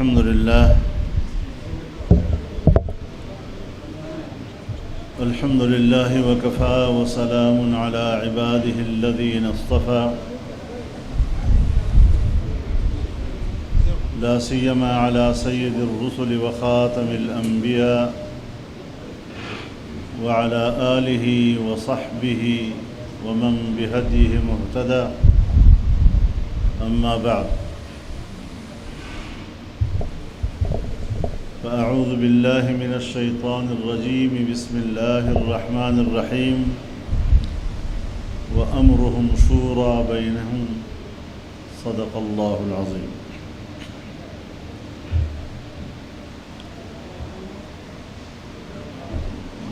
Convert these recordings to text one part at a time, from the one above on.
الحمد لله وكفى وسلام على عباده الذين اصطفى لا سيما على سيد الرسل وخاتم الأنبياء وعلى آله وصحبه ومن بهديه مهتدى أما بعد فأعوذ بالله من الشيطان الرجيم بسم الله الرحمن الرحيم وأمرهم شورى بينهم صدق الله العظيم.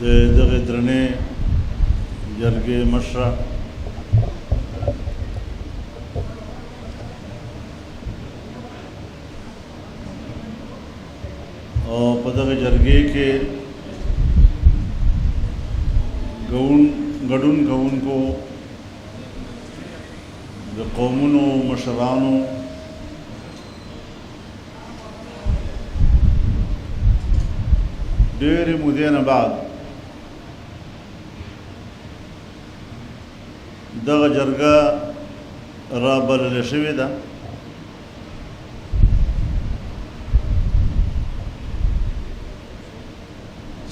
دغه درنې جرګې مشره او په دغه جرګې کې ګډون کوونکو د قومونو مشرانو ډېرې مودې نه بعد دغه جرګه را بلل شوې ده.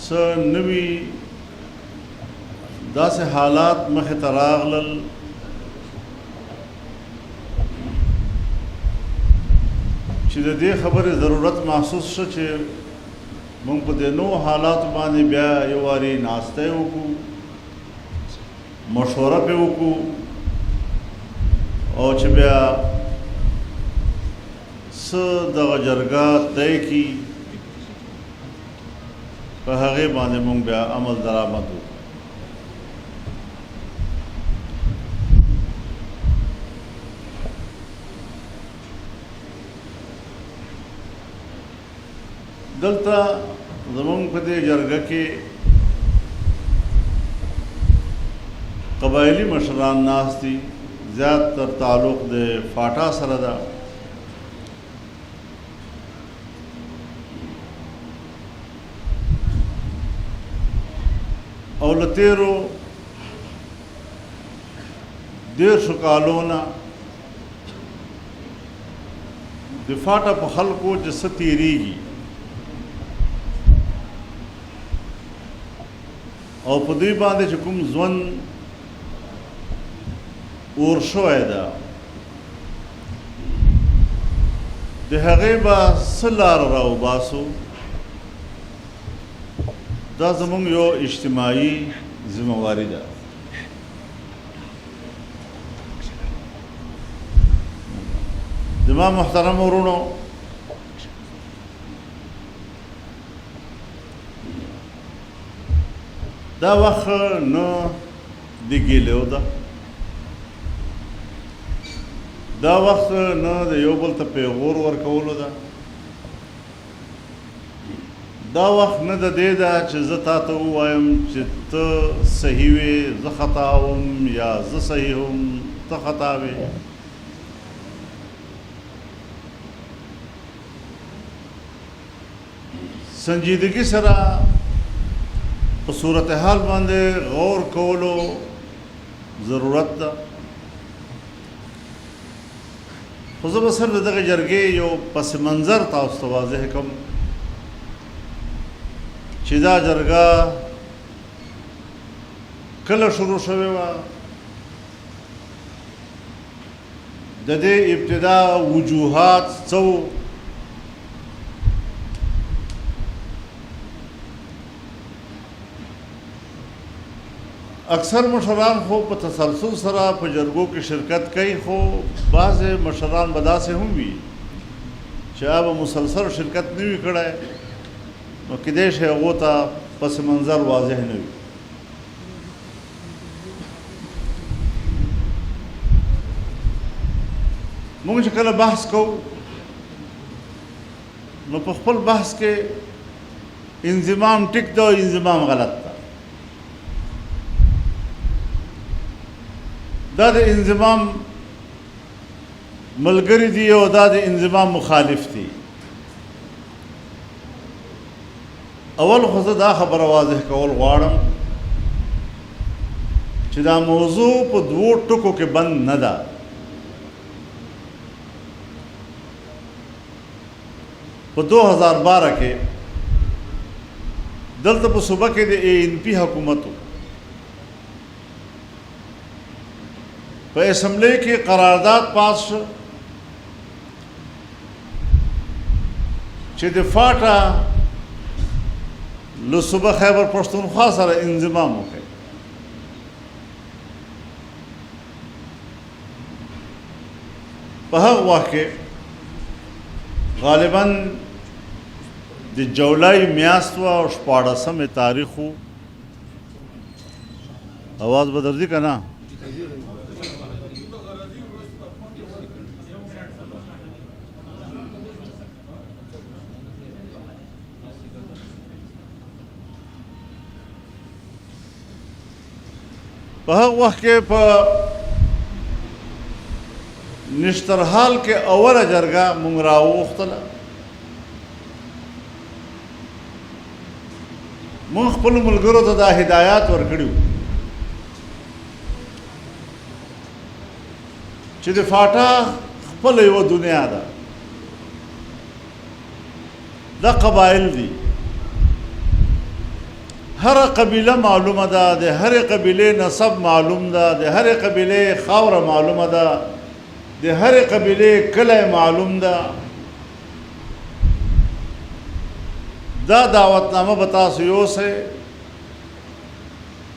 څه نوي داسې حالات مخې ته راغلل چې د دې خبرې ضرورت محسوس شو چې موږ په دې نوو حالاتو باندې بیا یو وارې ناسته وکړو، مشوره پې وکړو او چې بیا څه دغه جرګه طی کړي په هغې باندې موږ بیا عمل درآمد وکړو. دلته زموږ په دې جرګه کې قبایلی مشران ناست دي، زیات تر تعلق د فاټا سره ده. او له تېرو 10 کالو نه د فاټا په خلکو چې څه تېرېږي او په دوی باندې چې کوم ژوند اور شوی ده د هغې به څه لاره راوباسو. دا زموږ یو اجتماعي ذمہواري ده. زما محترم ورونو، دا وخت نه د ګیلو ده، دا وخت نه د یو بل ته پیغور ورکولو ده، دا وخت نه د دې ده چې زه تا ته ووایم چې ته صحیح وې زه خطا وم یا زه صحیح وم ته خطا وې. سنجیدګي سره په صورتحال باندې غور کولو ضرورت ده. خو زه به صرف دغه جرګې یو پس منظر تاسو ته واضح کوم چې دا جرګه کله شروع شوې وه، د دې ابتدا وجوهات څه وو، اکثر مشران خو په تسلسل سره په جرګو کې شرکت کوي، خو بعض مشران به داسې هم وي چې هغه مسلسل شرکت نه وي کړی، نو کیدای شي هغو ته پس منظر واضح نه وي. موږ چې کله بحث کوو نو په خپل بحث کې انضمام ټیک ده او انضمام غلط ده. دا د انضمام ملګری دي او دا د انضمام مخالف دي. اول خو زه دا خبره واضح کول غواړم چې دا موضوع په دوو ټکو کې بند نه ده. په 2012 کې دلته په صوبه کې د ANP حکومت په اسمبلی کې قرارداد پاس شو چې د فاټا له صوبه خیبر پښتونخوا سره انضمام وکړي. په هغه وخت کې غالباً د جولای میاشت و او 14 تاریخ و. आवाज به درځي که نه؟ په هغه وخت کې په نشترحال کې اوله جرګه مونږ راوغوښتله. مونږ خپلو ملګرو ته دا هدایات ورکړي وو چې د فاټا خپله یوه دنیا ده، دا قبایل دي، هر قبیله معلومه ده، د هرې قبیلې نسب معلوم ده، د هرې قبیلې خاوره معلومه ده، د هرې قبیلې کلی معلوم ده. دا دعوتنامه به تاسو یوسئ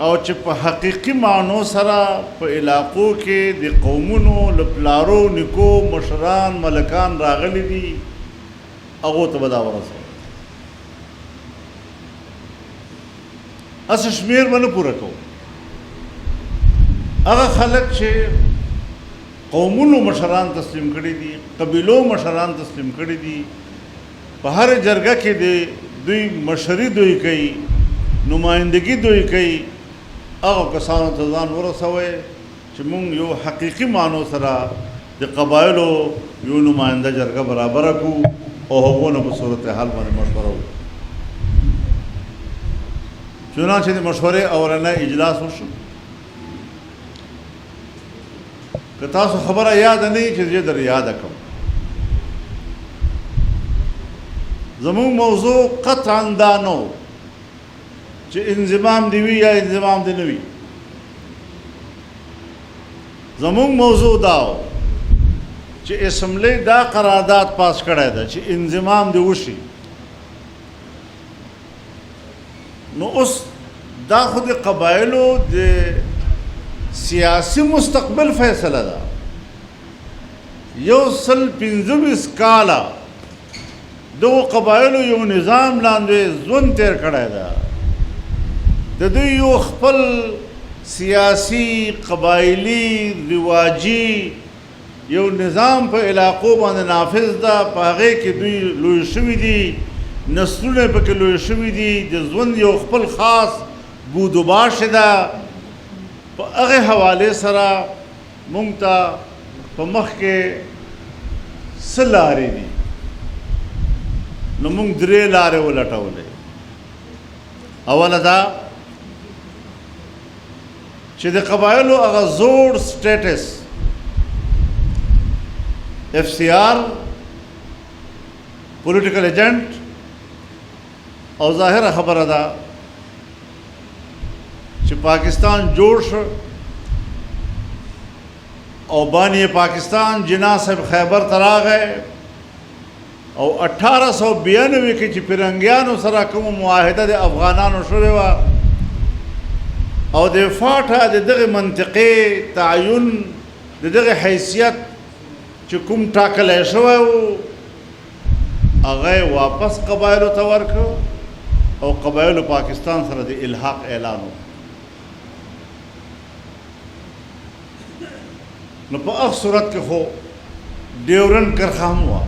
او چې په حقیقي معنو سره په علاقو کې د قومونو له پلارو نیکو مشران ملکان راغلي دي هغو ته به دا ورسوئ. هسې شمېر به نه پوره کوو. هغه خلک چې قومونو مشران تسلیم کړي دي، قبیلو مشران تسلیم کړي دي، په هر جرګه کې د دوی مشري دوی کوي، نمایندګي دوی کوي، هغه کسانو ته ځان ورسوئ چې مونږ یو حقیقي معنو سره د قبایلو یو نماینده جرګه برابره کړو او هغو نه په صورتحال باندې مشوره وکړو. چنانچه د مشورې اولنی اجلاس وشو. که تاسو خبره یاد نه وي چې زه در یاده کړم، زمونږ موضوع قطعا دا نه و چې انضمام دی وي یا انضمام دی نه وي. زمونږ موضوع دا و چې اسمبلی دا قرارداد پاس کړی ده چې انضمام دی وشي. نو اوس دا خو د قبایلو د سیاسی مستقبل فیصله ده. 125 کاله دغو قبایلو یو نظام لاندې ژوند تیر کړی ده. د دوی یو خپل سیاسی قبایلي رواجي یو نظام په علاقو باندې نافذ ده، په هغې کې دوی لوی شوي دي، نسلونه پکې لوی شوي دي، د ژوند یو خپل خاص بود و باش ده. په هغې حوالې سره مونږ ته په مخ کې څه لارې دي؟ نو مونږ 3 لارې ولټولې. اوله دا چې د قبایلو هغه زوړ سټیټس FCR پولیټیکل ایجنټ او ظاهره خبره ده چې پاکستان جوړ شو او بانی پاکستان جناح صاحب خیبر ته راغی او 1892 کې چې پیرنګیانو سره کومه معاهده د افغانانو شوې وه او د فاټا د دغې منطقې تعین د دغې حیثیت چې کوم ټاکلی شوی و هغه یې واپس قبایلو ته ورکړو او قبایلو پاکستان سره د الحاق اعلان وکړ. نو په هغه صورت کې خو ډیورن کرښه هم وه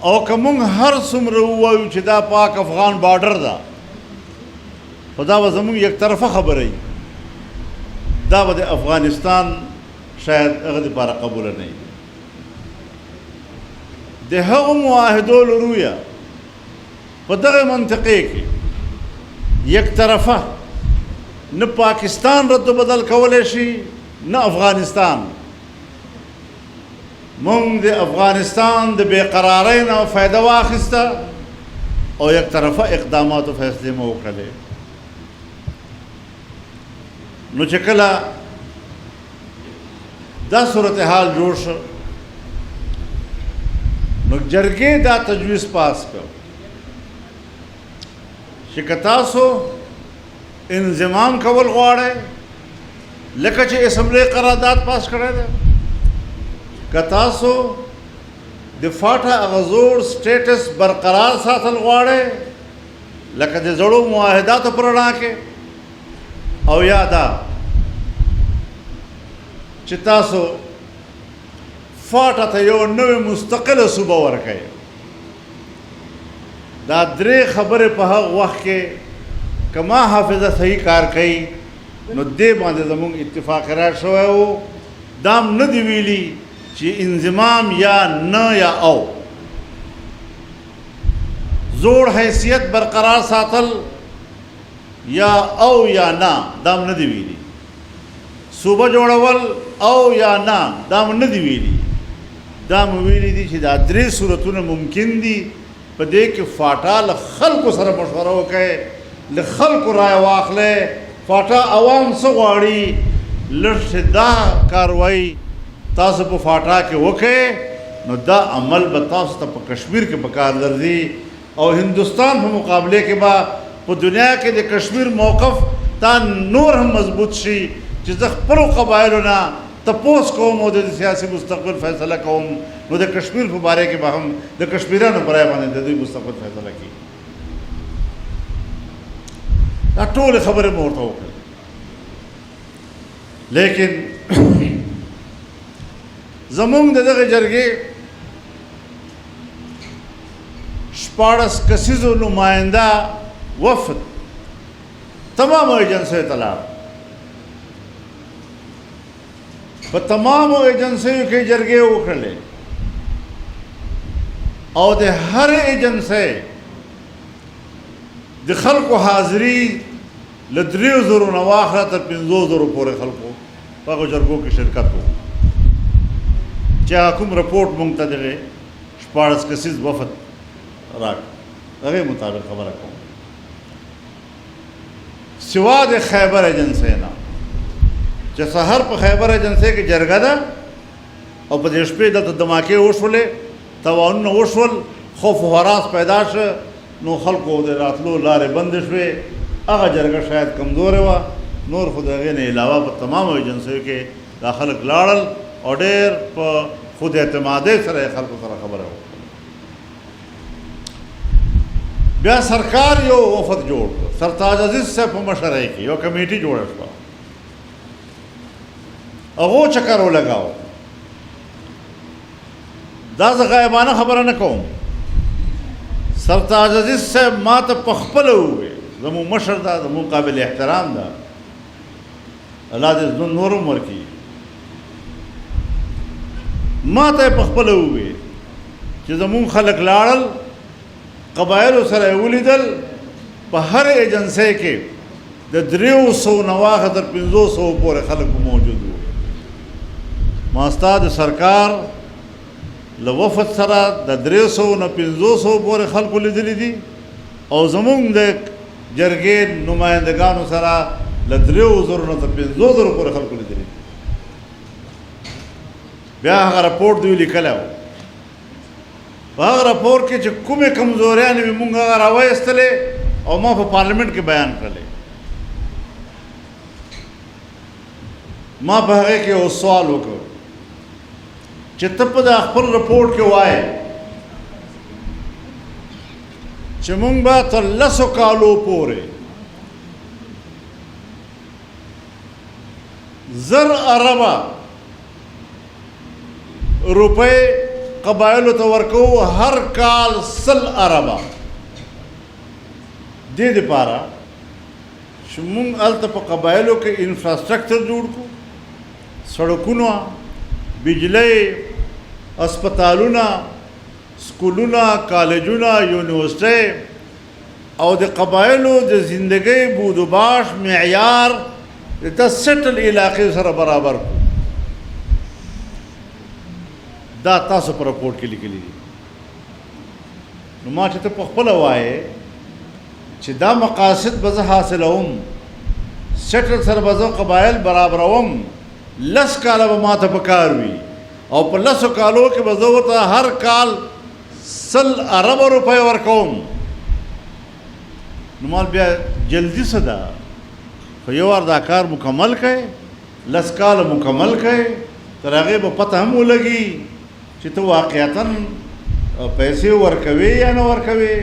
او که مونږ هر څومره ووایو چې دا پاک افغان بارډر ده خو دا به زمونږ یک طرفه خبره وي، دا به د افغانستان شاید هغه دپاره قبوله نه وي. د هغو معاهدو لرویه په دغه منطقې کې یک طرفه نه پاکستان رد و بدل کولی شي نه افغانستان. مونږ د افغانستان د بېقرارۍ نه فایده واخیسته او یک طرفه اقداماتو فیصلې مو وکړلې. نو چې کله دا صورتحال جوړ شو نو جرګې دا تجویز پاس کړ چې که تاسو انضمام کول غواړئ لکه چې اسمبلی قرارداد پاس کړی دی، که تاسو د فاټا هغه زوړ سټیټس برقرار ساتل غواړئ لکه د زړو معاهداتو په رڼا کې، او یا دا چې تاسو فاټا ته یو نوې مستقله صوبه ورکئ. دا درې خبرې په هغه وخت کې که ما حافظه صحیح کار کوي نو دې باندې زموږ اتفاق قرار شوی و. دام نه دی ویلي چې انضمام یا نه یا او زوړ حیثیت برقرار ساتل یا او یا نه دام نه دی ویلي، صوبه جوړول او یا نه دام نه دی ویلي. دام ویلي دي چې دا درې صورتونه ممکن دي، په دې کې فاټا له خلکو سره مشوره وکړئ، له خلکو رایه واخلئ، فاټا عوام څه غواړي لږ دا کاروایی تاسو په فاټا کې وکړئ نو دا عمل به تاسو ته په کشمیر کې په کار درځي او هندوستان په مقابله کې به په دنیا کې د کشمیر موقف تا نور هم مضبوط شي چې زه خپلو قبایلو نه تپوس کوم او د سیاسي مستقبل فیصله کوم نو د کشمیر په باره کې به هم د کشمیرانو په رایه باندې د دوی مستقبل فیصله کړي. دا ټولې خبرې مو ورته وکړې، لیکن زمونږ د دغه جرګې 14 کسیزو نماینده وفد تمامو ایجنسیو ته لاړ. په تمامو ایجنسیو کې جرګې وکړلې او د هر ایجنسۍ د خلکو حاضري له 3000 نه واخله تر 5000 پورې خلکو په هغو جرګو کې شرکت وکړو چې کوم رپورټ مونږ ته دغه 14 کسیز وفد راکړ هغې مطابق خبره کوم. سوا د خیبر ایجنسۍ نه چې سهار په خیبر ایجنسۍ کې جرګه ده او په دې شپې دلته دماکې وشولې، تاوانونه وشول، خوف و هراس پیدا شو، نو خلکو د راتلو لارې بندې شوې. هغه جرګه شاید کمزورې وه، نور خو د هغې نه علاوه په تمامو ایجنسیو کې دا خلک لاړل او ډېر په خود اعتمادۍ سره یې خلکو سره خبره وکړه. بیا سرکار یو وفد جوړ کړ، سرتاج عزیز صاحب په مشرۍ کې یو کمیټي جوړه شوه، هغو چکر ولګاو. دا زه غایبانه خبره نه کوم، سرتاج عزیز صاحب ما ته په خپله وویل، زموږ مشر ده، زموږ قابل احترام ده، الله دې نور هم ورکړي. ما ته یې په خپله وویل چې زموږ خلک لاړل، قبایلو سره یې ولیدل، په هر ایجنسۍ کې د 300 نه واخه تر 500 پورې خلک موجود وو. ما ستا د سرکار له وفد سره د 300 نه 500 پورې خلکو لیدلی دي او زمونږ د جرګې نمایندګانو سره له 3000 نه تر 500 پورې خلکو لیدلی دي. بیا هغه رپورټ دوی لیکلی و، په هغه رپورټ کې چې کومې کمزوریانې مې مونږ هغه راوایستلې او ما په پارلیمنټ کې بیان کړلې. ما په هغې کې یو سوال وکړ چې ته په دا خپل رپورټ کې وایې چې مونږ به تر 10 کالو پورې 1000 اربه روپۍ قبایلو ته ورکوو، هر کال 100 اربه. دې دپاره چې مونږ هلته په قبایلو کې انفراسټرکچر جوړ کړو، سړکونه، بجلی، اسپتالونه، سکولونه کالجونه یونیورسټۍ او د قبایلو د زندګۍ بود و باش معیار د سټل علاقې سره برابر کړو. دا تاسو په رپورټ کې لیکلي دي. نو ما چې ته په خپله وایې چې دا مقاصد به زه حاصلوم، سټل سره به زه قبایل برابروم، 10 کاله به ما ته په کار وي او په 10 کالو کې به زه ورته هر کال 100 اربه روپۍ ورکوم. نو مال بیا جلدي څه ده، خو یو وار دا کار مکمل کړئ، 10 کاله مکمل کړئ، تر هغې به پته هم ولګي چې ته واقعیتاً پیسې ورکوې یا نه ورکوې،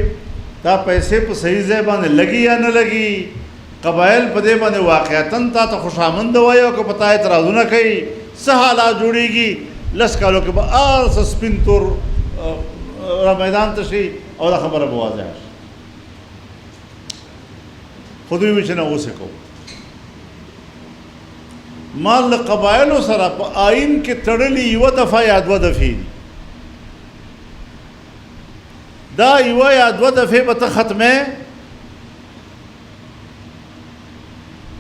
دا پیسې په صحیح ځای باندې لګي یا نه لګي، قبایل په دې باندې واقعیتاً تا ته خوشامند وایي او که په تا اعتراضونه کوي، څه حالات جوړېږي. 10 کالو کې به هر څه سپین تور را میدان ته شي او دا خبره به واضحه شي. خو دوی وایي چې نه اوس یې کوو. ما له قبایلو سره په آئین کې تړلي 1 دفعه یا 2 دفعې دي. دا 1 یا 2 دفعې به ته ختمې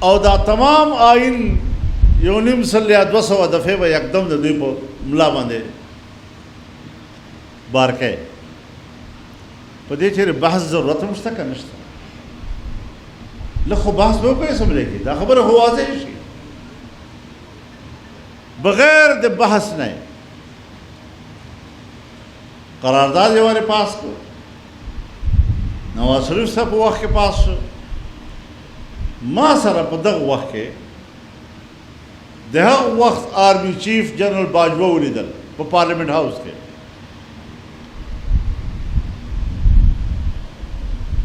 او دا تمام آئین 1.5 یا 200 دفعې به یکدم د دوی په ملا باندې بار کړې. په دې چېرې بحث ضرورت هم شته که نشته؟ لږ خو بحث به وکړئ سملېږي، دا خبره خو واضح شي. بغیر د بحث نه قرارداد یې وارې پاس کړ، نواز شریف صاحب په وخت کې پاس شو. ما سره په دغه وخت کې د هغه وخت آرمي چیف جنرال باجوه ولیدل په پارلیمنٹ هاوس کې،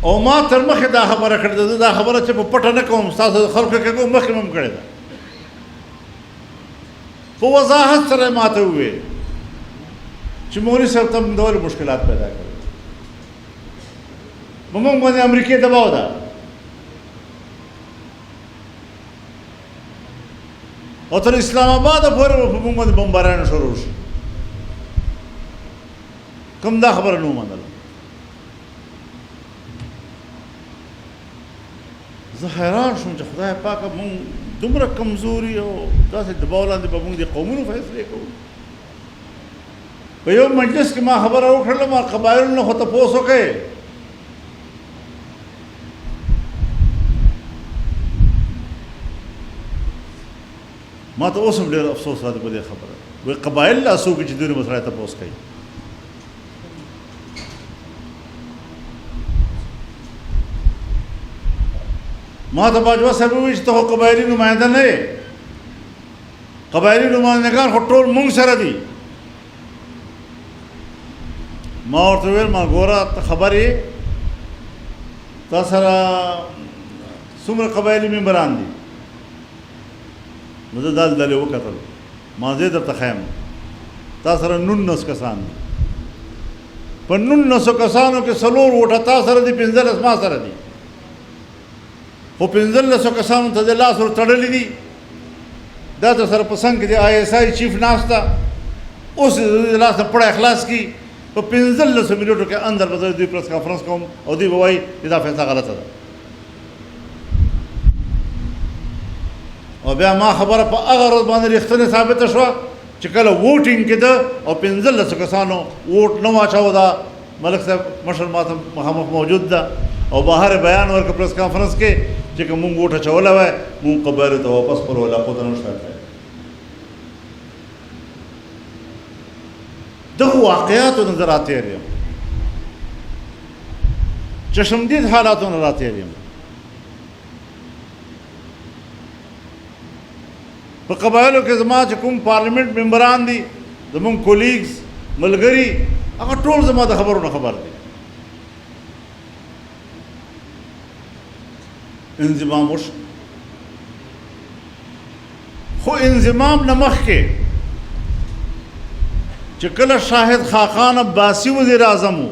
او ما تر مخکې دا خبره کړې ده، دا خبره چې په پټه نه کوم، ستاسو د خلکو کې کوم، مخکې مې هم کړې ده. په وضاحت سره ما ته وویل چې مولوي صاحب ته موږ ډول مشکلات پیدا کړي، په موږ باندې امریکې دباو ده، او تر اسلام آباده پورې به په موږ باندې بمبارانه شروع شي. کوم دا خبره نه ومنله. زه حیران شوم چې خدای پاکه موږ دومره کمزوري او داسې دباو لاندې به موږ د قومونو فیصلې کوو. په یو مجلس کې ما خبره وکړله، ما قبایلو نه خو تپوس وکړې، ما ته اوس هم ډېر افسوس راځي په دې خبره. وایي قبایل لا څوک چې دوی مسله تپوس کوي. ما ته باجوه صاحب وویل چې ته خو قبایلي نماینده نه یې، قبایلي نمایندګان خو ټول مونږ سره دي. ما ورته وویل ما ګوره ته خبر یې تا سره څومره قبایلي ممبران دي؟ نو زه دلې وکتل، ما زه درته ښیم تا سره 19 کسان دي، په 19 کسانو کې 4 ووټه تا سره دي، 15 ما سره دي، خو 15 کسانو ته د لاس ور تړلي دي. دا در سره په څنګ کې د ISI چیف ناسته، اوس د لاس نه پړی خلاص کړي، په 15 منټو کې اندر به زه دوی پریس کانفرنس کوم او دوی به وایي چې دا فیصله غلطه ده. او بیا ما خبره په هغه ورځ باندې رښتینې ثابته شوه چې کله ووټینګ کېده او 15 کسانو ووټ نه واچاوه، دا ملک صاحب مشر ما ته مخامخ موجود ده او بهر بیان ورکړه پریس کانفرنس کې چې که مونږ ووټ اچولی وای مونږ قبایلو ته واپس خپلو علاقو ته نه شو تللی. دغه واقعاتو نه زه راتېر یم، چشمدید حالاتو نه راتېر یم. په قبایلو کې زما چې کوم پارلیمنٹ ممبران دي، زمونږ کولیګز ملګري، هغه ټول زما د خبرو نه خبر دي. انضمام وشو، خو انضمام نه مخکې چې کله شاهد خاقان عباسی وزیر اعظم و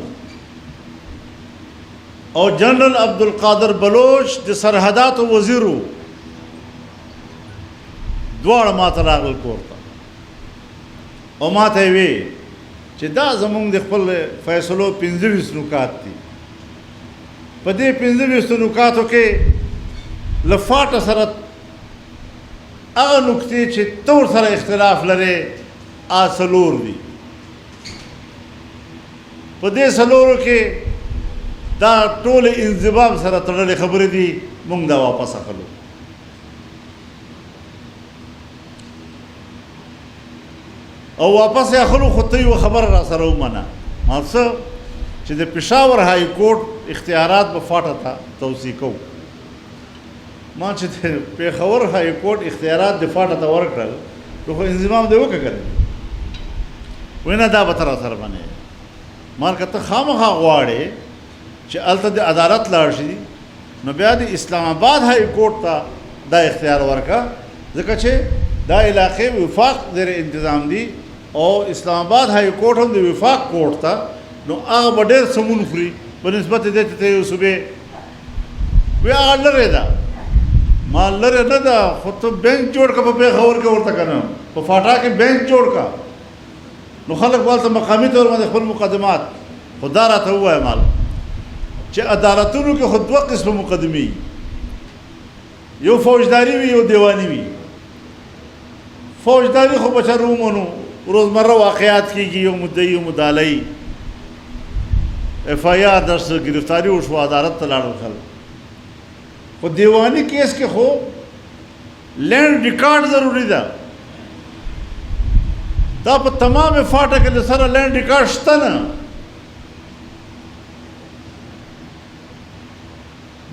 او جنرل عبدالقادر بلوچ د سرحداتو وزیر و، دواړه ما ته راغلل کور ته او ما ته یې ویې چې دا زمونږ د خپل فیصلو 25 نکات دي. په دې 25 نکاتو کې له فاټه سره هغه نکتې چې تور سره اختلاف لري څلور دي. په دې څلورو کې دا ټول انضباب سره تړلې خبرې دي، موږ دا واپس اخلو. او واپس اخلو خو ته یو خبر را سره ومنه څه چې د پېښور های کورټ اختیارات به فاټه ته توصیه کوو. ما چې د پېښور های کورټ اختیارات د فاټه ته ورکړل نو خو انضمام دی وکړه که وینا دا به ته را سره باندې مال که ته خامخا غواړې چې هلته د عدالت لاړ شي نو بیا د اسلام آباد های کورټ ته دا اختیار ورکړه، ځکه چې دا علاقې وفاق زیر انتظام دي او اسلام آباد های کورټ هم د وفاق کورټ ته، نو هغه به ډېر سمون خوري په نسبت دې ته یو صوبې وی هغه لرې ده. ما لرې نه ده، خو ته بینک جوړ کړه په پېښور کې ورته که نه په فاټا کې بینک جوړ کړه نو خلک به هلته مقامي طور باندې خپل مقدمات. خو دا راته ووایه مال چې عدالتونو کې خو دوه قسمه مقدمې یو فوجداري وي یو دیواني وي. فوجداري خو بچر ومنو، روزمره واقعات کېږي، یو مدعي یو مدعی FIR درس گرفتاری وشو عدالت ته لاړل خلک. خو دیوانی کیس کې خو لینډ ریکارډ ضروري ده. دا په تمام فاټه کې د سره لینډ ریکارډ شته نه.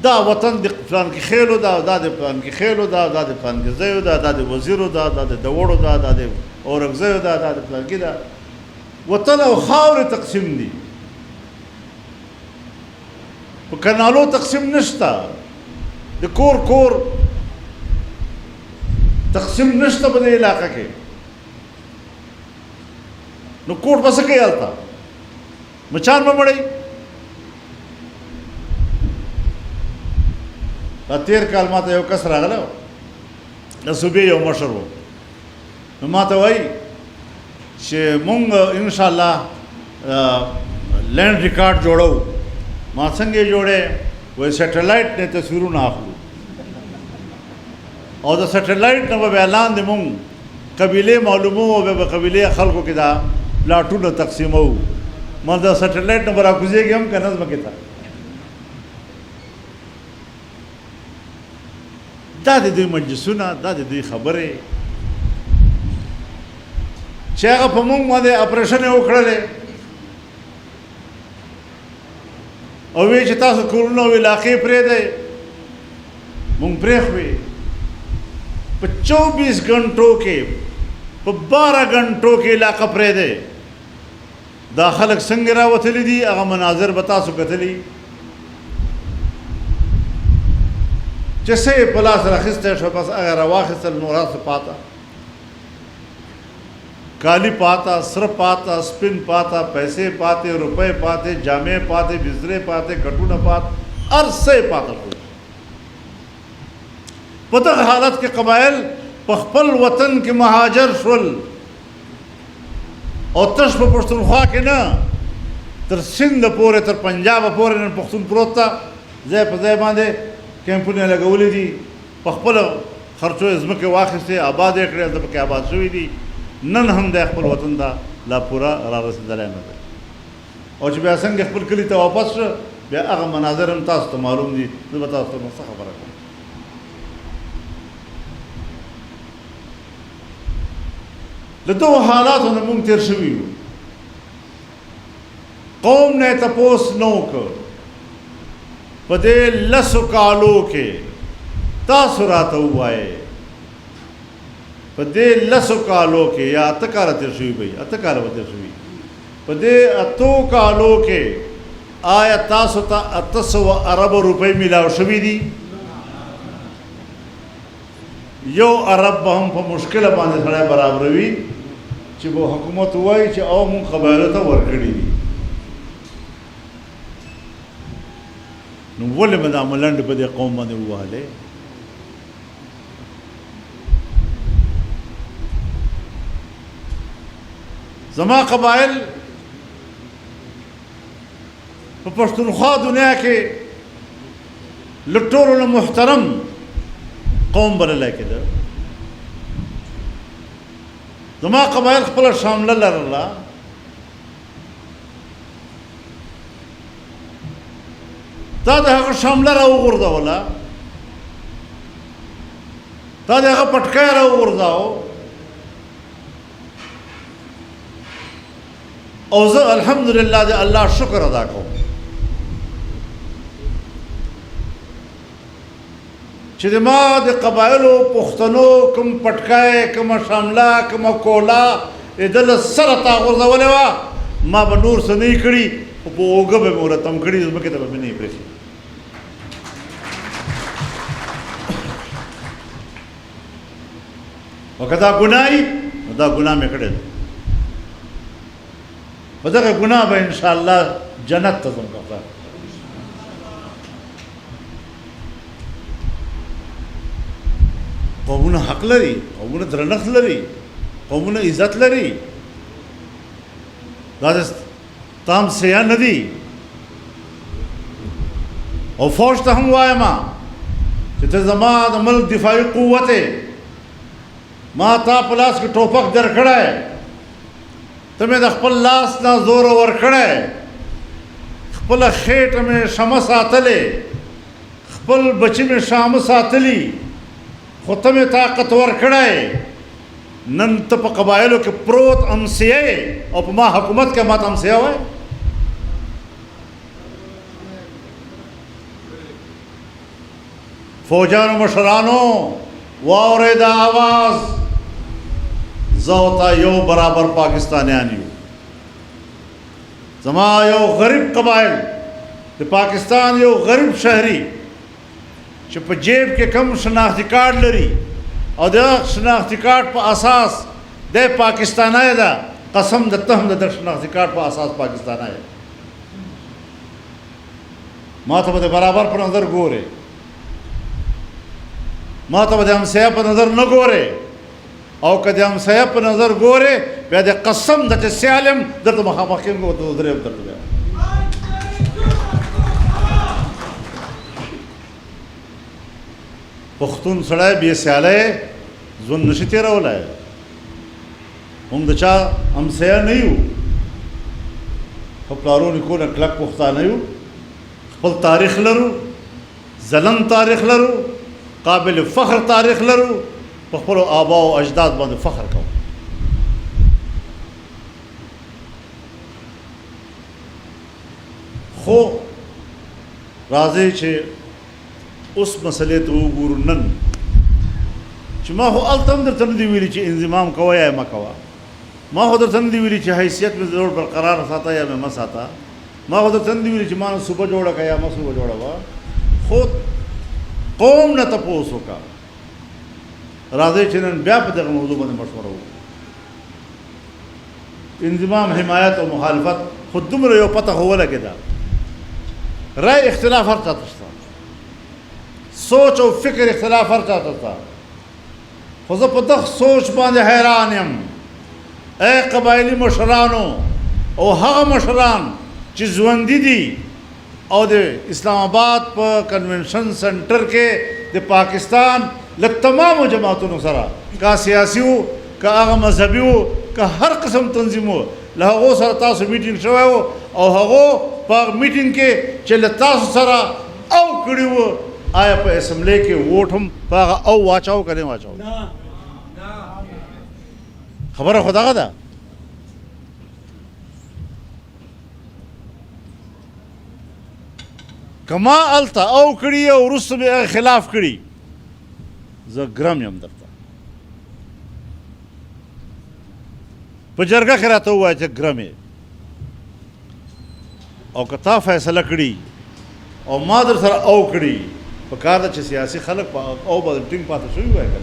دا وطن د پلان کې خېلو دا د پلان کې خېلو دا د پلان کې ځایو دا د وزیرو دا د دوړو دا د اورګزیو دا د پلان کې دا وطن او خاورې تقسیم دي. په کنالو تقسیم نشته، د کور کور تقسیم نشته په دې علاقه کې. نو کوټ به څه کوي هلته؟ مچان به مړی. دا تېر کال ما ته یو کس راغلی و، د صوبې یو مشر و، نو ما ته وایي چې مونږ انشاءالله لینډ ریکارډ جوړو. ما څنګه یې جوړې؟ وایي سیټلایټ نه تصویرونه اخلو او د سیټلایټ نه به بیا لاندې مونږ قبیلې معلومو او بیا به قبیلې خلکو کې دا پلاټونه تقسیمو. ما د سیټلایټ نه به راکوزېږي هم که نه ځمکې ته. دا د دوی مجلسونه، دا د دوی خبرې چې هغه په مونږ باندې اپریشن یې وکړلې او وی چې تاسو کورونه او علاقې پرېږدئ، مونږ پرېښوې. په 24 غنټو کې په 12 غنټو کې علاقه پرېږدئ. دا خلک څنګه راوتلي دي هغه مناظر به تاسو کتلي چې څه یې په لاس راخیستی شوه، بس هغه راواخیستل نو راسه پاته کالی پاتا، سر پاتا، سپن پاتا، پیسے پاتے، روپے پاتے، جامع پاتے، بسترے پاتے، کٹونا پات، عرصے پاتا شو. پتہ حالت کے قبائل پخپل وطن کے مہاجر شول اور تش پہ پختونخوا کے نا تر سندھ پورے تر پنجاب پورے نن پختون پروت تا زی پہ زی باندے کیمپونے لگولی دی پخپل خرچو ازمکے واخستے آباد اکڑے ازمکے آباد شوی دی. نن هم د خپل وطن ته لا پورا را رسېدلی نه دی. او چې بیا څنګه خپل کلي ته واپس شو بیا هغه مناظر هم تاسو ته معلوم دي. زه به تاسو ته څه خبره کوم. له دغو حالاتو نه مونږ تېر شوي یو. قوم نه یې تپوس نه وکړ په دې 10 کالو کې. تاسو راته ووایئ په دې 10 کالو کې یا 8 کاله تېر شوي بھئی 8 کاله به تېر شوي په دې 8 کالو کې آیا تاسو ته 800 ارب روپۍ میلاو شوي دي؟ یو ارب به هم په مشکله باندې سړی برابروي چې به حکومت ووایي چې او مونږ قبایلو ته ورکړي دي. نو ولې به دا ملنډ په دې قوم باندې ووهلې؟ زما قبائل په پښتونخوا دنیا کې له ټولو نه محترم قوم بللی کېده. زما قبایل خپله شامله لرله. تا د هغه شامله را وغورځوله، تا د هغه پټکی را وغورځاو، او زه الحمدلله د الله شکر ادا کوم چې د ما د قبایلو پښتنو کوم پټکی، کومه شامله، کومه کوله د ده له سره تا غورځولې وه، ما به نور څه نه یې کړي، خو په اوږه به مې ورتم کړي، ځمکې ته به مې نه یې پرېښي. او که دا ګناه وي نو دا ګناه مې کړې ده. په دغه ګناه به انشاءالله جنت ته ځم. قومونه حق لري، قومونه درنښت لري، قومونه عزت لري. دا د تامسیه نه دي. او فوج ته هم وایم چې ته زما د ملک دفاعي قوت یې، ما تا په لاس کې ټوپک درکړی، ته مې د خپل لاس نه زوره ورکړی، خپله خېټه مې شمه ساتلې، خپل بچي مې شامه ساتلي، خو ته مې طاقت ورکړی. نن ته په قبایلو کې پروت امسیه او په ما حکومت کې ما ته امسیه وایې. فوجانو مشرانو واورئ دا آواز، زه او تا یو برابر پاکستانیان یو. زما یو غریب قبایل د پاکستان یو غریب شهري چې په جیب کې کم شناختی کارت لري او د شناختی کارت په اساس د پاکستانی ده، قسم د ته هم د شناختی کارت په اساس پاکستانی ده. ما ته به د برابر په نظر ګورې، ما ته به د همسایه په نظر نه ګورې، او که د همسایه په نظر ګورې بیا د قسم د چې سیالم درته مخامخ کېږم او درېیم درته بیا. پښتون سړی بې سیالی ژوند نشي تېرولی. موږ د چا همسایه نه یو، خو پلارو نیکو نه کلک پښتانه یو، خپل تاریخ لرو، ځلند تاریخ لرو، قابل فخر تاریخ لرو، په خپلو آبا او اجداد باندې فخر کوو. خو راځئ چې اوس مسئلې ته وګورو. نن چې ما خو هلته هم درته نه دي ویلي چې انضمام کوه یا مه کوه، ما خو درته نه دي ویلي چې حیثیت مې ضرور برقرار ساته یا مې مه ساته، ما خو درته نه دي ویلي چې ما نه صوبه جوړه کړه یا مه صوبه جوړوه. خو قوم نه تپوس وکړه. راځئ چې نن بیا په دغه موضوع باندې مشوره وکړو. انضمام، حمایت او مخالفت خو دومره یو پته خو ولګېده، رای اختلاف هر چاته شته، سوچ او فکر اختلاف هر چاته شته، خو زه په دغه سوچ باندې حیران یم. ای قبایلي مشرانو او هغه مشران چې ژوندي دي او د اسلام آباد په کنونشن سنټر کې د پاکستان له تمامو جماعتونو سره، که سیاسي وو، که هغه مذهبي وو، که هر قسم تنظیم وو، له هغو سره تاسو میټینګ شوی وو او هغو په میټینګ کې چې له تاسو سره او کړي وو، آیا په اسمبلی کې ووټ هم په هغه او واچاو که نه واچاو؟ خبره خو دغه ده. که ما هلته او کړي او وروسته به هغه خلاف کړي، زه ګرم یم درته. په جرګه کې راته ووایه چې ګرم یې، او که تا فیصله کړي او ما در سره او کړي، په کار ده چې سیاسي خلک په او باندې ټینګ پاتې شوي وای که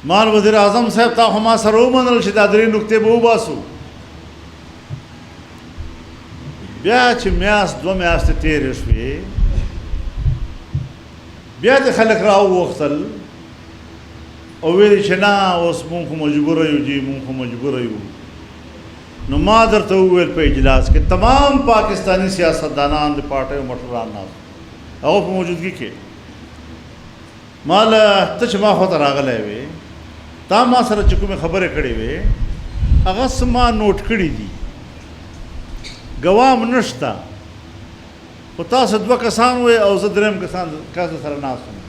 مان وزیر اعظم صاحب تا خو ما سره ومنل چې دا درې نکتې به وباسو. بیا چې میاشت دوه میاشتې تېرې شوې، بیا دې خلک راووښتل او ویلې چې نه اوس مونږ خو مجبوره یو جي، مونږ خو مجبوره یو. نو ما درته وویل په اجلاس کې تمام پاکستانی سیاستدانان د پارټیو مشران ناست هغو په موجودګي کې ما له ته چې ما خواته راغلی وې تا ما سره چې کومې خبرې کړې وې هغه څه ما نوټ کړي دي ګوام نشته خو تاسو 2 کسان وې او زه 3 کسان سره ناست وم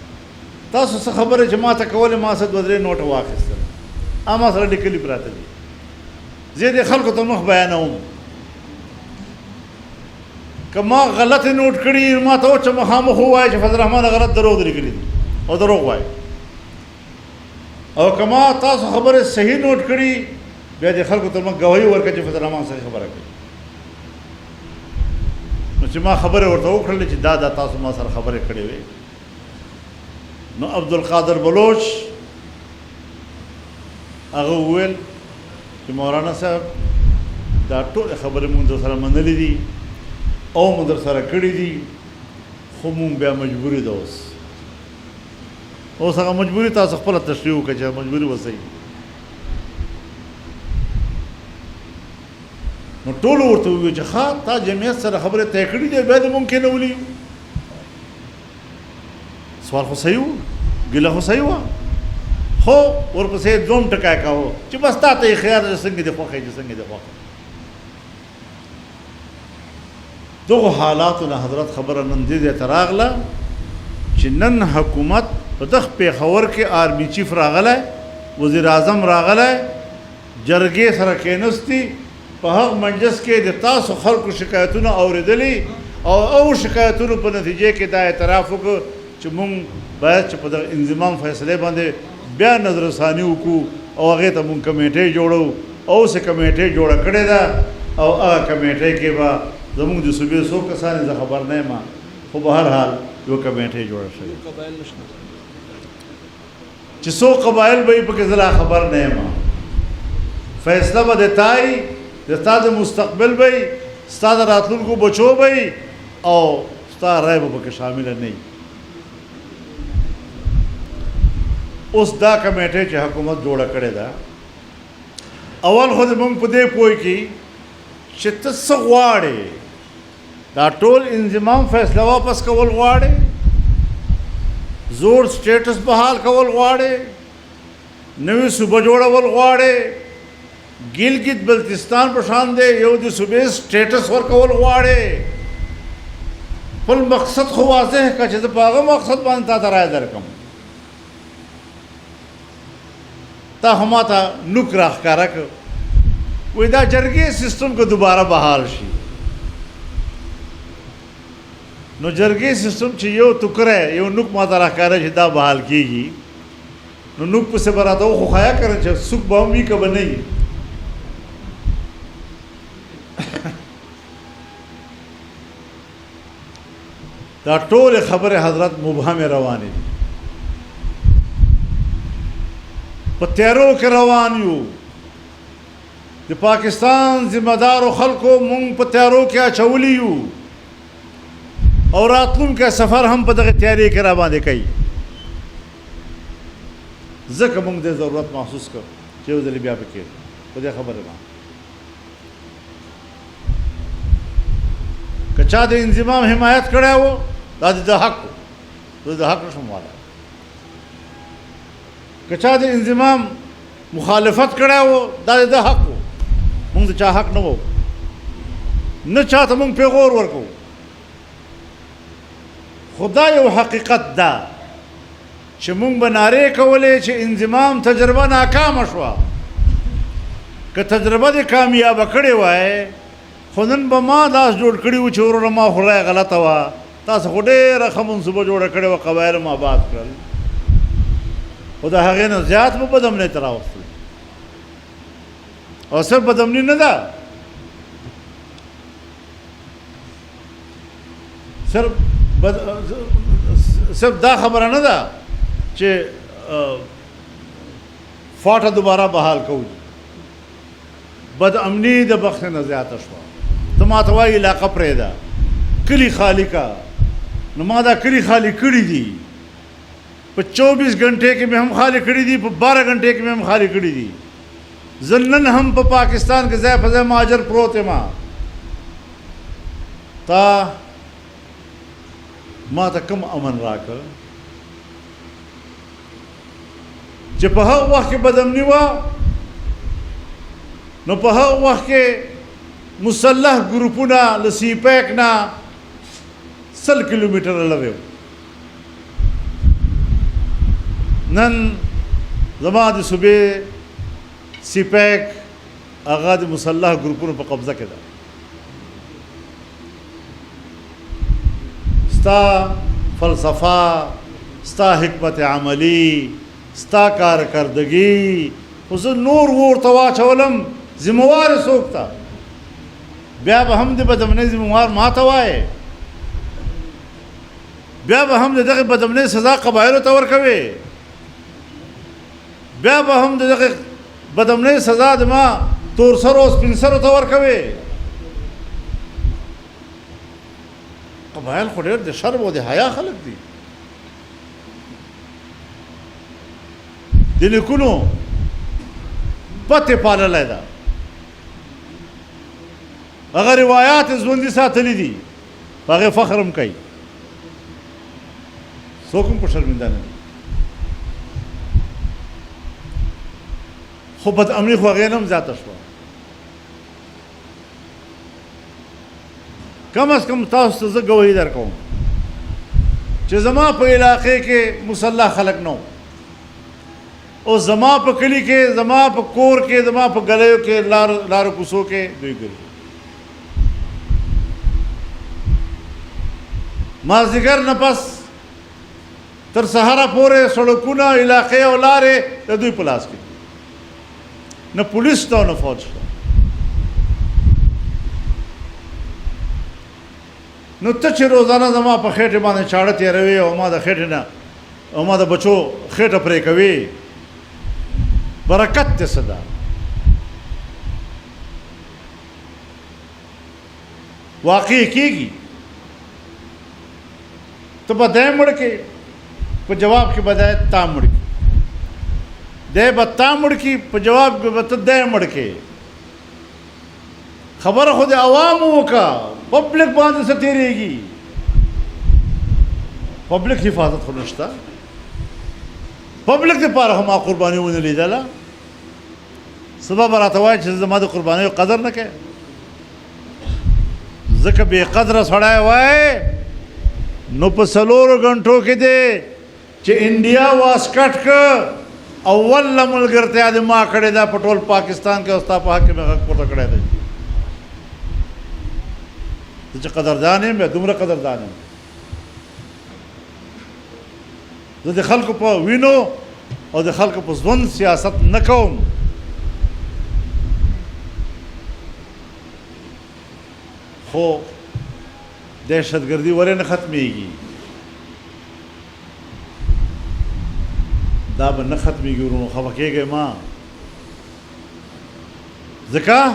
تاسو څه خبرې چې ما ته کولې ما څه 2-3 نوټه واخیستل ما سره لیکلي پراته دي زه دې خلکو ته مخ بیانوم که ما غلط نوٹ کړي ما ته چې مخامخ ووایي چې فضل الرحمن غلط دروغ لیکلي دي او دروغ وایي او که ما تاسو خبرې صحیح نوٹ کړي بیا دې خلکو ته مخ ګواهي ورکړه چې فضل الرحمن صحیح خبره کوي نو چې ما خبرې ورته وکړلې چې دا تاسو ما سره خبرې کړې وې نو عبدالقادر بلوچ هغه وویل چې مولانا صاحب دا ټولې خبرې مونږ در سره منلې دي او مونږ در سره کړي دي خو مونږ بیا مجبوري ده اوس هغه مجبوري تاسو خپله تشریح وکړه چې مجبوري به صحیح نو ټولو ورته وویل چې ښه تا جمعیت سره خبرې طی کړي دي بیا دې مونږ کېنولي سوال خو صحیح و ګیله خو صحیح وه خو ورپسې دوم ټکی کاوه چې بس تا ته یې خیال چې څنګه دې خوښی چې څنګه دې خوښی دغو حالاتو نه حضرت خبره نن دې ځای ته راغله چې نن حکومت په دغه پېښور کې آرمي چیف راغلی وزیر اعظم راغلی جرګې سره کېنستی په هغه مجلس کې د تاسو خلکو شکایتونه اورېدلي او شکایتونو په نتیجې کې دا اعتراف وکړو چې مونږ باید چې په دغه انضمام فیصلې باندې بیا نظر ثاني وکړو او هغې ته مونږ کمیټۍ جوړو اوس یې کمیټۍ جوړه کړې ده او هغه کمیټۍ کې به زمونږ د صوبې څو کسان زه خبر نه یم خو به هر حال یو کمیټۍ جوړه شوې چې څو قبایل به یې پکې زه لا خبر نه یم فیصله به د تای د ستا د مستقبل به یي ستا د راتلونکو بچو به یي او ستا رای به پکې شامله نه وي اوس دا کمیټۍ چې حکومت جوړه کړې ده اول خو دې موږ په دې پوه کړي چې ته څه غواړې دا ټول انضمام فیصله واپس کول غواړې زوړ سټیټس بحال کول غواړې نوې صوبه جوړول غواړې ګلګت بلتستان په شان دی یو د صوبې سټیټس ورکول غواړې خپل مقصد خو واضح کړه چې زه په هغه مقصد باندې تا ته رایه درکړم تا خو ما ته نوک راښکاره کړ وایي دا جرګې سیسټم که دوباره بحال شي نو جرګې سیسټم چې یو ټوکری یو نوک ما ته راښکاره چې دا بحال کېږي نو نوک پسې به راته وخوښایه کړم چې څوک به هم وي که به نه وي دا ټولې خبرې حضرت مبهمې روانې دي په تیارو کې روان یو د پاکستان ذمہ دارو خلکو مونږ په تیارو کې اچولی یو او راتلونکی سفر هم په دغه تیارې کې را باندې کوي ځکه مونږ دې ضرورت محسوس کړ چې یو ځلې بیا پکې په دې خبره باندې که چا د انضمام حمایت کړی و دا د حق و د حق نشم والا که چا د انضمام مخالفت کړی و دا د حق و مونږ د چا حق نه و نه چاته مونږ پیغور ورکوو خدا یو حقیقت ده چې مونږ به نارې کولې چې انضمام تجربه ناکامه شوه که تجربه دې کامیابه کړې وای خو نن به ما لاس جوړ کړي وو چې وروره ما خو رایه غلطه وه تاسو خو ډېره ښه منصوبه جوړه کړې وه قبایل مو آباد کړل خو د هغې نه زیات مو بدامنۍ ته راوستل او صرف بدامني نه ده صرف دا خبره نه ده چې فاټه دوباره بحال کوو بد امني د بخت نه زیاته شوه ته ما ته وایي علاقه پرېږده کلي خالي کا نو ما دا کلي خالي کړي دي په 24 غنټې کې مې هم خالي کړي دي په 12 غنټې کې مې هم خالي کړي دي زه نن هم په پاکستان کې ځای په ځای مهاجر پروت یم، تا ما ته کوم امن راکړ چې په هغه وخت کې بدامني وه، نو په هغه وخت کې مسلح ګروپونه له سی پیک نه 100 کیلومتره لرې وو. نن زما د صوبې سی پیک هغه د مسلح ګروپونو په قبضه کې ده. ستا فلسفه، ستا حکمت عملی، ستا کارکردګي خو زه نور ورته واچولم، ذموار یې څوک ته؟ بیا به هم د بدامنۍ ذموار ما ته وایې، بیا به هم د دغې بدامنۍ سزا قبایلو ته ورکوې، بیا به هم د دغې بدامنۍ سزا د ما تور سرو او سپین سرو ته ورکوې. قبایل خو ډېر د شرم او د حیا خلک دي. د نیکونو پتې پاللی ده، هغه روایات یې ژوندي ساتلي دي، په هغې فخر هم کوي، څوک هم په شرمنده نه دي. خو بدامني خو هغې نه هم زیاته شوه. کم از کم تاسو ته زه ګواهي در کوم چې زما په علاقې کې مسلح خلک نه وو، او زما په کلي کې، زما په کور کې، زما په ګلیو کې، لارو کوڅو کې دوی ګرځي. مازدیګر نه پس تر سهاره پورې سړکونه، علاقې او لارې د دوی په لاس کې، نه پولیس شته او نه فوج شته. نو ته چې روزانه زما په خېټې باندې چاړه تېروې او ما د خېټې نه او ما د بچو خېټه پرې کوې، برکت دې څه ده؟ واقع کېږي ته به دی مړ کې، په جواب کې به دی تا مړ کې، دی به تا مړ کې، په جواب کې به ته دی مړ کې. خبره خو د عوامو وکړه، پبلک باندې څه تېرېږي؟ پبلک حفاظت خو نشته. پبلک دپاره خو ما قرباني ونه لیدله. سبا به راته وایي چې زما د قربانیو قدر نه کوې. ځکه بې قدره سړی وای نو په 4 غنټو کې دی چې انډیا واسکټ که اول ملګرتیا دې ما کړې ده په ټول پاکستان کې، او ستا په حق کې مې غږ پورته کړی دی. زه چې قدردان یم، بیا دومره قدردان یم. زه د خلکو په وینو او د خلکو په ژوند سیاست نه کوم. خو دهشتګردي ولې نه ختمېږي؟ دا به نه ختمېږي ورونو، خفه کېږئ ما. ځکه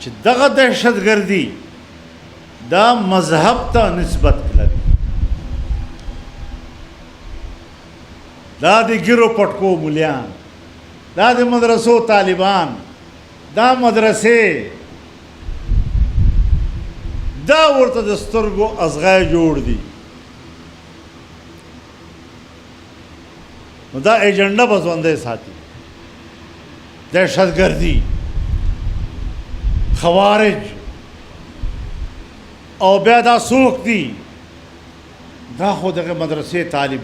چې دغه دهشتګردي دا مذهب ته نسبت لري، دا د ګیرو پټکو مولیان، دا د مدرسو طالبان، دا مدرسې، دا ورته د سترګو ازغای جوړ دي. نو دا ایجنډه به ژوندی ساتي. دهشتګردي، خوارج، او بیا دا څوک دي؟ دا خو دغه مدرسې طالب،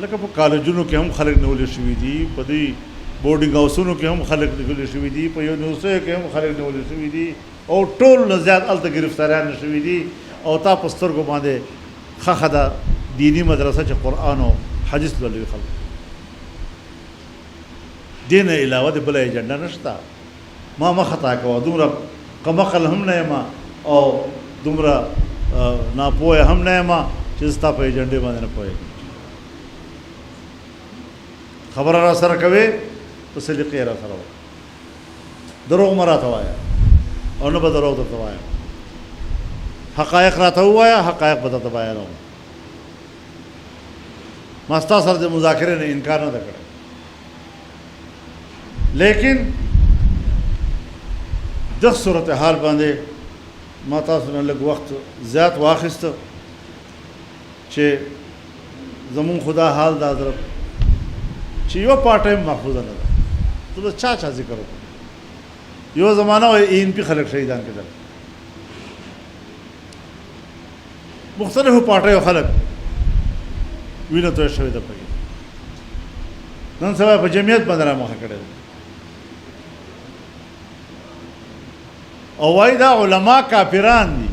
لکه په کالجونو کې هم خلک نیولې شوي دي، په دې بورډینګ هاوسونو کې هم خلک نیولې شوي دي، په یونیورسټیو کې هم خلک نیولې شوي دي، او ټول نه زیات هلته ګرفتاریان شوي دي. او تا په سترګو باندې ښخه ده دیني مدرسه چې قرآن او حدیث لولي خلک. دې نه علاوه د بله ایجنډه نشته. ما مه خطا کوه، دومره کمعقل هم نه یم او دومره ناپوهه هم نه یم چې ستا په ایجنډې باندې نه پوهېږم. خبره را سره کوې په سلیقې را سره وایه، دروغ مه راته وایه او نه به دروغ درته وایم. حقایق راته ووایه، حقایق به درته بیانوم. ما ستا سره د مذاکرې نه انکار نه ده کړی. لیکن د صورتحال باندې ما تاسو نه لږ وخت زیات واخیسته چې زمون خدا حال دا در چې یو پارټۍ محفوظه نه ده. ته چا ذکر وکړو یو زمانہ وایي ANP خلک شهیدان کېدل، مختلفو پارټیو خلک وینه توی شوې ده پکې. نن سبا په جمعیت باندې رامخه کړی ده او وایي دا علما کافران دي.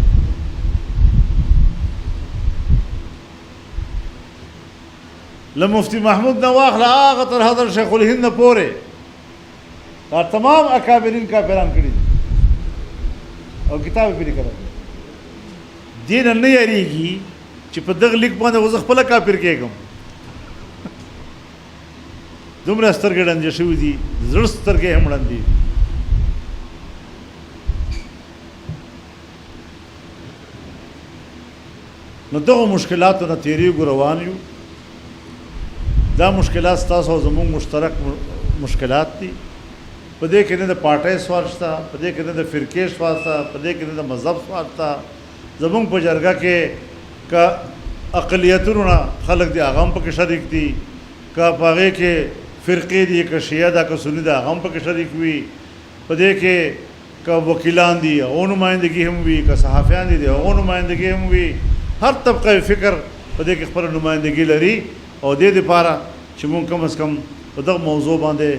له مفتی محمود نه واخله هغه تر حضرت شیخ الهند نه پورې دا تمام اکابرین کافران کړي دي او کتاب یې پرې کړی دې نه نه یارېږي چې په دغه لیک باندې اوس خپله کافر کېږم. دومره سترګې ړندې شوي دي، زړه سترګې هم ړندې دي. نو دغه مشکلاتو نه تېرېږو، روان یو. دا مشکلات ستاسو او زموږ مشترک مشکلات دي. په دې کې نه د پارټۍ سوال شته، په دې کې نه د فرقې سوال شته، په دې کې نه د مذهب سوال شته. زمونږ په جرګه کې که اقلیتونو نه خلک دي هغه هم پکې شریک دي، که په هغې کې فرقې دي، که شیعه ده که سني ده هغه هم پکې شریک وي. په دې کې که وکیلان دي هغو نمایندګي هم وي، که صحافیان دي هغو نمایندګي هم وي. هر طبقه فکر په دې کې خپله نمایندګي لري. او دې دپاره چې مونږ کم از کم په دغه موضوع باندې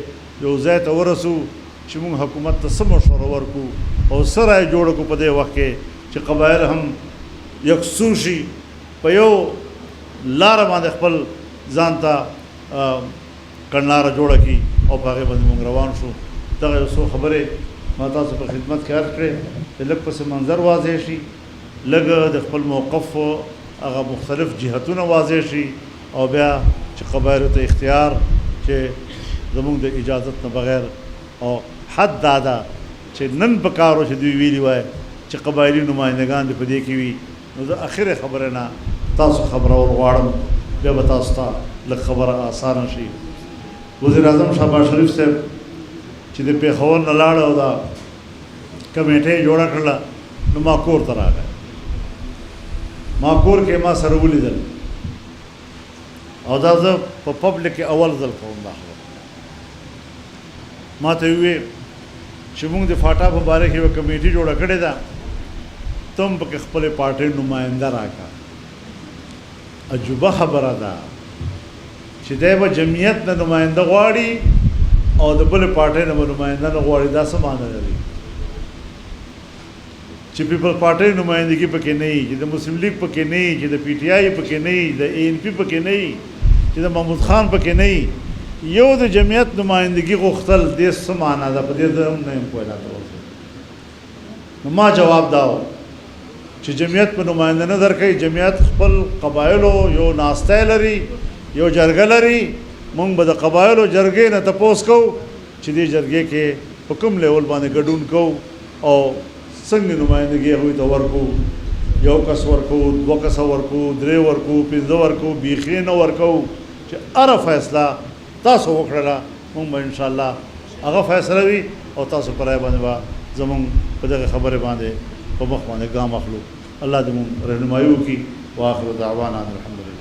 یو ځای ته ورسو چې مونږ حکومت ته څه مشوره ورکړو او څه رایې جوړه کړو په دې وخت کې چې قبایل هم یکسو شي، په یو لاره باندې خپل ځان ته کړنلاره جوړه کړي او په هغې باندې مونږ روان شو. دغه یو څو خبرې ما تاسو په خدمت کې عرض کړې چې لږ پسې منظر واضح شي، لږ د خپل موقف هغه مختلف جهتونه واضح شي او بیا چې قبایلو ته اختیار چې زمونږ د اجازت نه بغیر او حد دا ده چې نن په کار و چې دوی ویلي وای چې قبایلي نمایندګان دې په دې کې وي. نو زه اخرې خبره نه تاسو خبرول غواړم، بیا به تاسو ته لږ خبره اسانه شي. وزیر اعظم شهباز شریف صاحب چې د پېښور نه لاړ او دا کمیټه یې جوړه کړله نو ما کور ته راغی. ما کور کې ما سره ولیدل او دا زه په پبلک کې اول ځل کوم دا خبره. ما ته وویل چې موږ د فاټا په باره کې یوه کمیټي جوړه کړې ده، ته هم پکې خپلې پارټۍ نماینده راکړه. عجوبه خبره ده چې دی به جمعیت نه نماینده غواړي او د بلې پارټۍ نه به نماینده نه غواړي. دا څه معنی لري چې پیپل پارټۍ نمایندګي پکې نه وي، چې د مسلم لیگ پکې نه وي، چې د PTI پکې نه وي، د ANP پکې نه وي، چې د محمود خان پکې نه وي. یو د جمعیت نمایندګي غوښتل دې څه معنا ده؟ په دې زه هم نه یم پوهېدا تر اوسه. نو ما جواب دا و چې جمعیت په نماینده نه درکوي. جمعیت خپل قبایلو یو ناستی لري، یو جرګه لري. موږ به د قبایلو جرګې نه تپوس کوو چې دې جرګې کې په کوم لیول باندې ګډون کوو او څنګه نمایندګي هغوی ته ورکوو. یو کس ورکوو، دوه کسه ورکوو، درې ورکوو، پنځه ورکوو، بیخي نه ورکوو. چې هره فیصله تاسو وکړله موږ به انشاءالله هغه فیصله وي او تاسو په رایه باندې به زموږ په دغه خبرې باندې په مخ باندې ګام اخلو. الله دې مونږ رهنمایي وکړي. واخر دعوانا الحمدلله.